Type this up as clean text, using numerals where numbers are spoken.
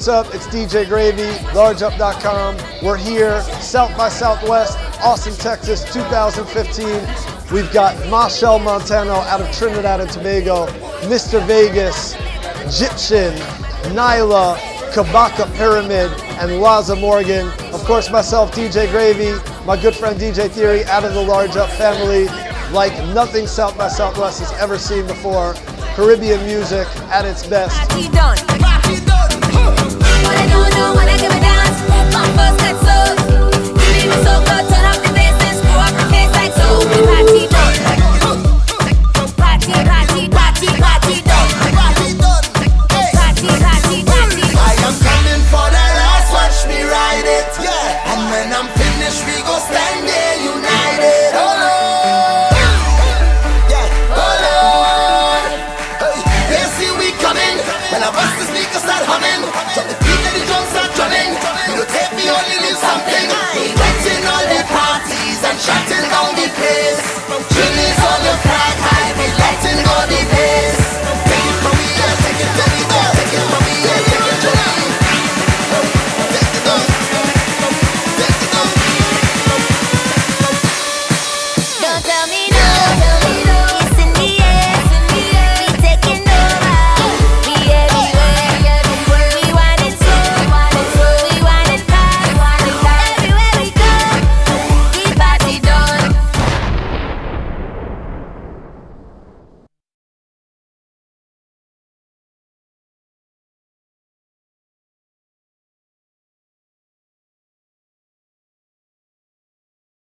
what's up? It's DJ Gravy, LargeUp.com. We're here, South by Southwest, Austin, Texas, 2015. We've got Machel, Montano out of Trinidad and Tobago, Mr. Vegas, Egyptian, Nyla, KABAKA Pyramid, and Laza Morgan. Of course, myself, DJ Gravy, my good friend DJ Theory out of the LargeUp family, like nothing South by Southwest has ever seen before. Caribbean music at its best. When I don't know when I give a dance, my first head so give me so